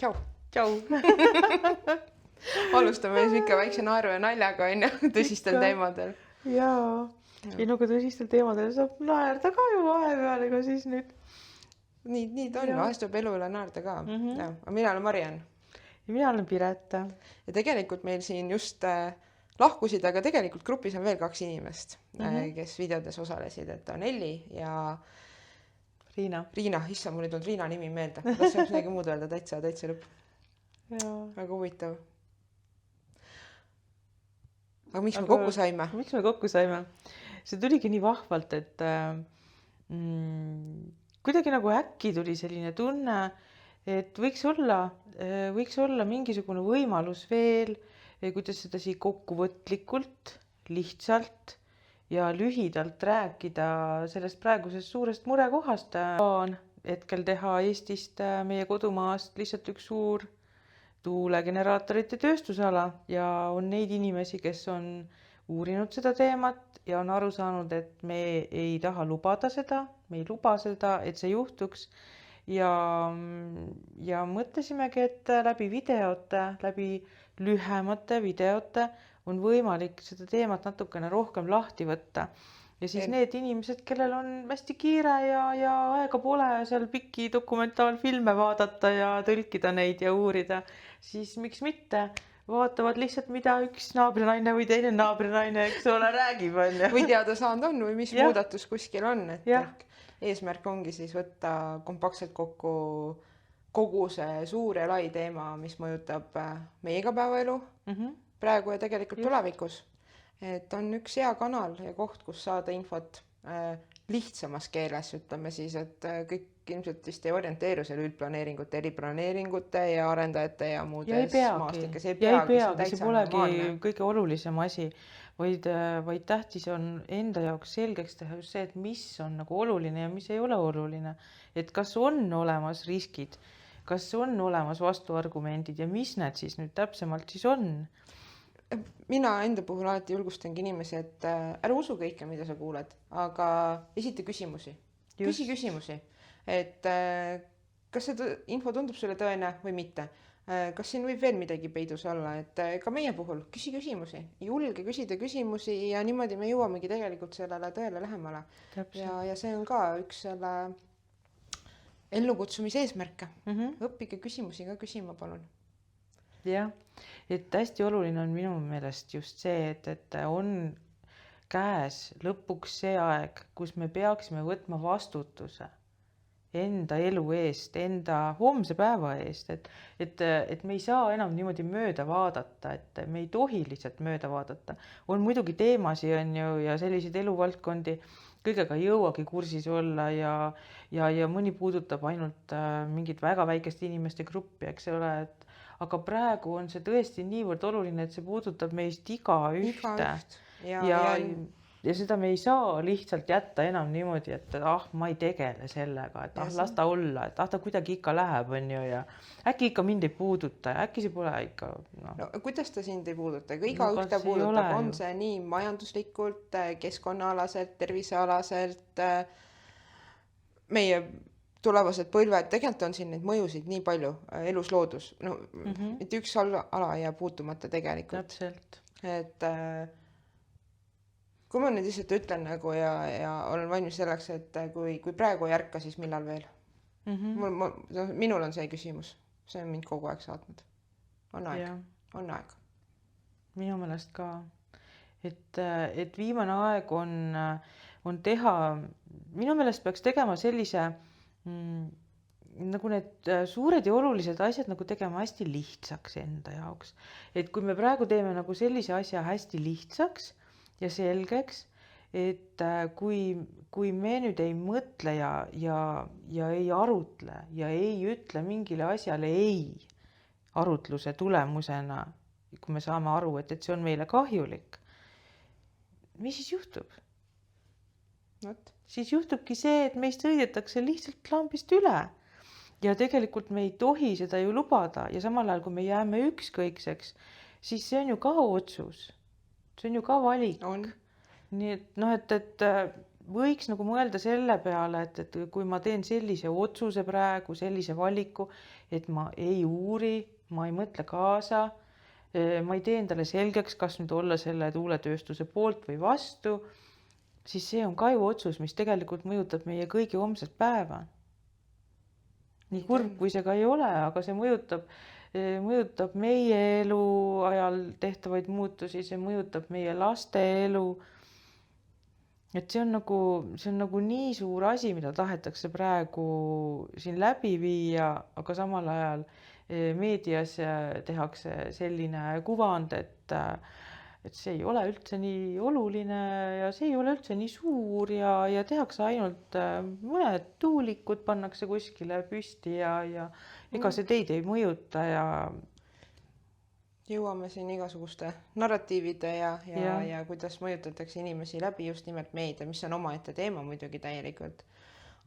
Tšau. Tšau. Alustame siis ikka väikse naeru ja naljaga tõsistel teemadel. Jaa. Ja nagu tõsistel teemadel saab naerda ka ju vahepeal, ega siis nüüd. Nii ta on, vahest võib elu üle naerda ka. Aga mina olen Mariann. Ja mina olen Piret. Ja tegelikult meil siin just lahkusid, aga tegelikult grupis on veel 2 inimest, kes videodes osalesid, et on Elli ja Riina. Issa, mul ei tulnud Riina nimi meelde. Kas saaks midagi muud öelda, täitsa lõpp. Väga huvitav. Aga miks me kokku saime? Miks me kokku saime? See tuligi nii vahvalt, et kuidagi nagu äkki tuli selline tunne, et võiks olla mingisugune võimalus veel, kuidas seda siin kokkuvõtlikult, lihtsalt ja lühidalt rääkida sellest praegusest suurest murekohast. Hetkel teha Eestist, meie kodumaast lihtsalt üks suur tuulegeneraatorite tööstusala ja on neid inimesi, kes on uurinud seda teemat ja on aru saanud, et me ei taha lubada seda, me ei luba seda, et see juhtuks. Ja mõtlesimegi, et läbi videote, läbi lühemate videote on võimalik seda teemat natukene rohkem lahti võtta. Ja siis need inimesed, kellel on hästi kiire ja aega pole seal pikki dokumentaalfilme vaadata ja tõlkida neid ja uurida, siis miks mitte vaatavad lihtsalt, mida üks naabrinaine või teine naabrinaine, eks ole, räägib. Või teada saanud on või mis muudatus kuskil on. Et eesmärk ongi siis võtta kompaktselt kokku kogu see suur ja lai teema, mis mõjutab meie igapäevaelu praegu ja tegelikult tulevikus. Et on üks hea kanal ja koht, kus saada infot lihtsamas keeles, ütleme siis, et kõik ilmselt vist ei orienteeru selle üldplaneeringute, eriplaneeringute ja arendajate ja muudes maastikes. Ei peagi, see polegi kõige olulisem asi, vaid tähtis on enda jaoks selgeks teha just see, et mis on nagu oluline ja mis ei ole oluline. Et kas on olemas riskid, kas on olemas vastuargumendid ja mis need siis nüüd täpsemalt siis on? Mina enda puhul alati julgustangi inimesi, et ära usu kõike, mida sa kuuled, aga esita küsimusi. Küsi küsimusi, et kas see info tundub sulle tõene või mitte. Kas siin võib veel midagi peidus olla, et ka meie puhul küsi küsimusi. Julge küsida küsimusi ja niimoodi me jõuamegi tegelikult sellele tõele lähemale. Ja see on ka üks selle ellukutsumise eesmärke. Õppige küsimusi ka küsima, palun. Jah, et hästi oluline on minu meelest just see, et on käes lõpuks see aeg, kus me peaksime võtma vastutuse enda elu eest, enda homse päeva eest, et me ei saa enam niimoodi mööda vaadata, et me ei tohi lihtsalt mööda vaadata. On muidugi teemasi on ju ja selliseid eluvaldkondi kõigega ei jõuagi kursis olla ja mõni puudutab ainult mingit väga väikest inimeste gruppi, eks ole, aga praegu on see tõesti niivõrd oluline, et see puudutab meist igaühte. Ja seda me ei saa lihtsalt jätta enam niimoodi, et ma ei tegele sellega, et las ta olla, et ta kuidagi ikka läheb, on ju, ja äkki ikka mind ei puuduta, äkki see pole ikka. No, kuidas ta sind ei puuduta? Iga ühte puudutab, on see nii majanduslikult, keskkonnaalaselt, tervisealaselt, meie tulevased põlved, tegelikult on siin neid mõjusid nii palju, elus loodus. No, mitte üks ala jääb puutumata tegelikult. Täpselt. Et kui ma nüüd lihtsalt ütlen nagu ja olen valmis selleks, et kui praegu ei ärka, siis millal veel? Minul on see küsimus. See on mind kogu aeg saatnud. On aeg. Minu meelest ka. Et viimane aeg on teha, minu meelest peaks tegema sellise nagu need suured ja olulised asjad nagu tegema hästi lihtsaks enda jaoks. Et kui me praegu teeme nagu sellise asja hästi lihtsaks ja selgeks, et kui me nüüd ei mõtle ja ei arutle ja ei ütle mingile asjale ei arutluse tulemusena, kui me saame aru, et see on meile kahjulik, mis siis juhtub? Siis juhtubki see, et meist sõidetakse lihtsalt lambist üle ja tegelikult me ei tohi seda ju lubada ja samal ajal, kui me jääme ükskõikseks, siis see on ju ka otsus. See on ju ka valik. Nii et võiks nagu mõelda selle peale, et kui ma teen sellise otsuse praegu, sellise valiku, et ma ei uuri, ma ei mõtle kaasa, ma ei tee endale selgeks, kas nüüd olla selle tuuletööstuse poolt või vastu, siis see on ka ju otsus, mis tegelikult mõjutab meie kõigi homset päeva. Nii kurb, kui see ka ei ole, aga see mõjutab meie elu ajal tehtavaid muutusi, see mõjutab meie laste elu. Et see on nagu nii suur asi, mida tahetakse praegu siin läbi viia, aga samal ajal meedias tehakse selline kuvand, et see ei ole üldse nii oluline ja see ei ole üldse nii suur ja tehakse ainult mõned tuulikud pannakse kuskile püsti ja ega see teid ei mõjuta ja jõuame siin igasuguste narratiivide ja kuidas mõjutatakse inimesi läbi just nimelt meedia, mis on omaette teema muidugi täielikult.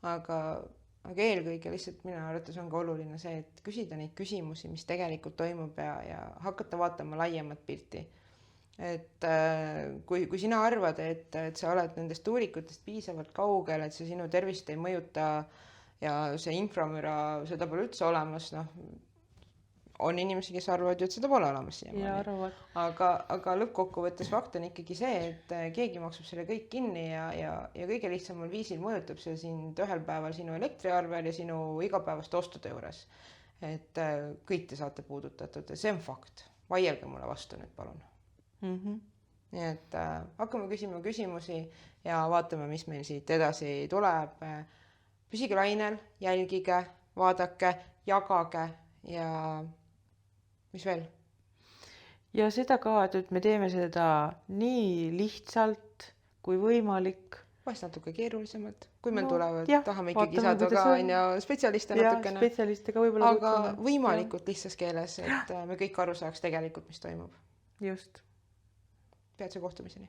Aga eelkõige lihtsalt minu arvates on ka oluline see, et küsida neid küsimusi, mis tegelikult toimub ja hakata vaatama laiemat pilti. Et kui sina arvad, et sa oled nendest tuulikutest piisavalt kaugel, et see sinu tervist ei mõjuta ja see inframüra, seda pole üldse olemas, on inimesi, kes arvavad ju, et seda pole olemas siiamaani. Aga lõppkokkuvõttes fakt on ikkagi see, et keegi maksab selle kõik kinni ja kõige lihtsamal viisil mõjutab see sind ühel päeval sinu elektriarvel ja sinu igapäevaste ostude juures. Et kõik te saate puudutatud ja see on fakt. Vaielge mulle vastu nüüd, palun. Nii et hakkame küsima küsimusi ja vaatame, mis meil siit edasi tuleb. Püsige lainel, jälgige, vaadake, jagage ja mis veel? Ja seda ka, et me teeme seda nii lihtsalt kui võimalik. Vahest natuke keerulisemalt, kui meil tulevad, tahame ikkagi saada ka spetsialiste natukene. Spetsialistega võib-olla aga võimalikult lihtsas keeles, et me kõik aru saaks tegelikult, mis toimub. Just. Peatse kohtumiseni.